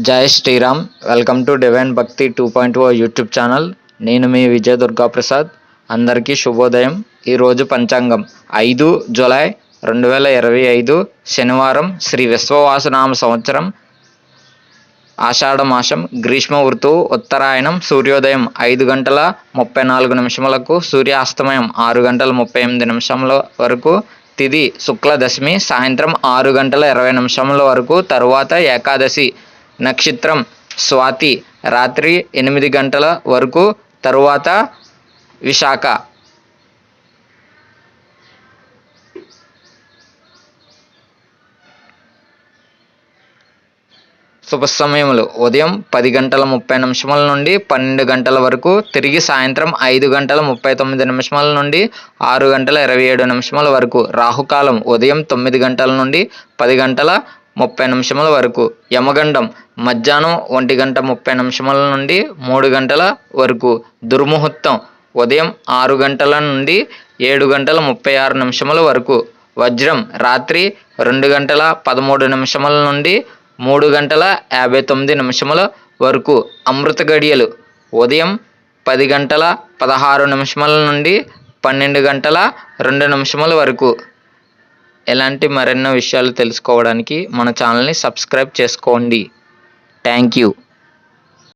జై Sriram. Welcome to divine భక్తి 2.0 YouTube channel. నేను మీ విజయ దుర్గా ప్రసాద్. అందరికీ శుభోదయం. ఈరోజు పంచాంగం 5 జూలై 2025 శనివారం, శ్రీ విశ్వవాసనామ సంవత్సరం, ఆషాఢ మాసం, గ్రీష్మ ఋతువు, ఉత్తరాయణం. సూర్యోదయం 5 గంటల 34 నిమిషములకు, సూర్యాస్తమయం 6 గంటల 38 నిమిషముల వరకు, తిథి శుక్ల దశమి సాయంత్రం 6 గంటల 20 నిమిషముల వరకు. తరువాత ఏకాదశి నక్షత్రం స్వాతి రాత్రి 8 గంటల వరకు. తరువాత విశాఖ. శుభ సమయములు ఉదయం 10 గంటల 30 నిమిషముల నుండి 12 గంటల వరకు, తిరిగి సాయంత్రం 5 గంటల 39 నిమిషముల నుండి 6 గంటల 27 నిమిషముల వరకు. రాహుకాలం ఉదయం 9 గంటల నుండి 10 గంటల 30 నిమిషముల వరకు. యమగండం మధ్యాహ్నం 1 గంట 30 నిమిషముల నుండి 3 గంటల వరకు. దుర్ముహూర్తం ఉదయం 6 గంటల నుండి 7 గంటల 36 నిమిషముల వరకు. వజ్రం రాత్రి 2 గంటల 13 నిమిషముల నుండి 3 గంటల 59 నిమిషముల వరకు. అమృత గడియలు ఉదయం 10 గంటల 16 నిమిషముల నుండి 12 గంటల 2 నిమిషముల వరకు. ఇలాంటి మరెన్నో విషయాలు తెలుసుకోవడానికి మన ఛానల్ని సబ్స్క్రైబ్ చేసుకోండి. Thank you.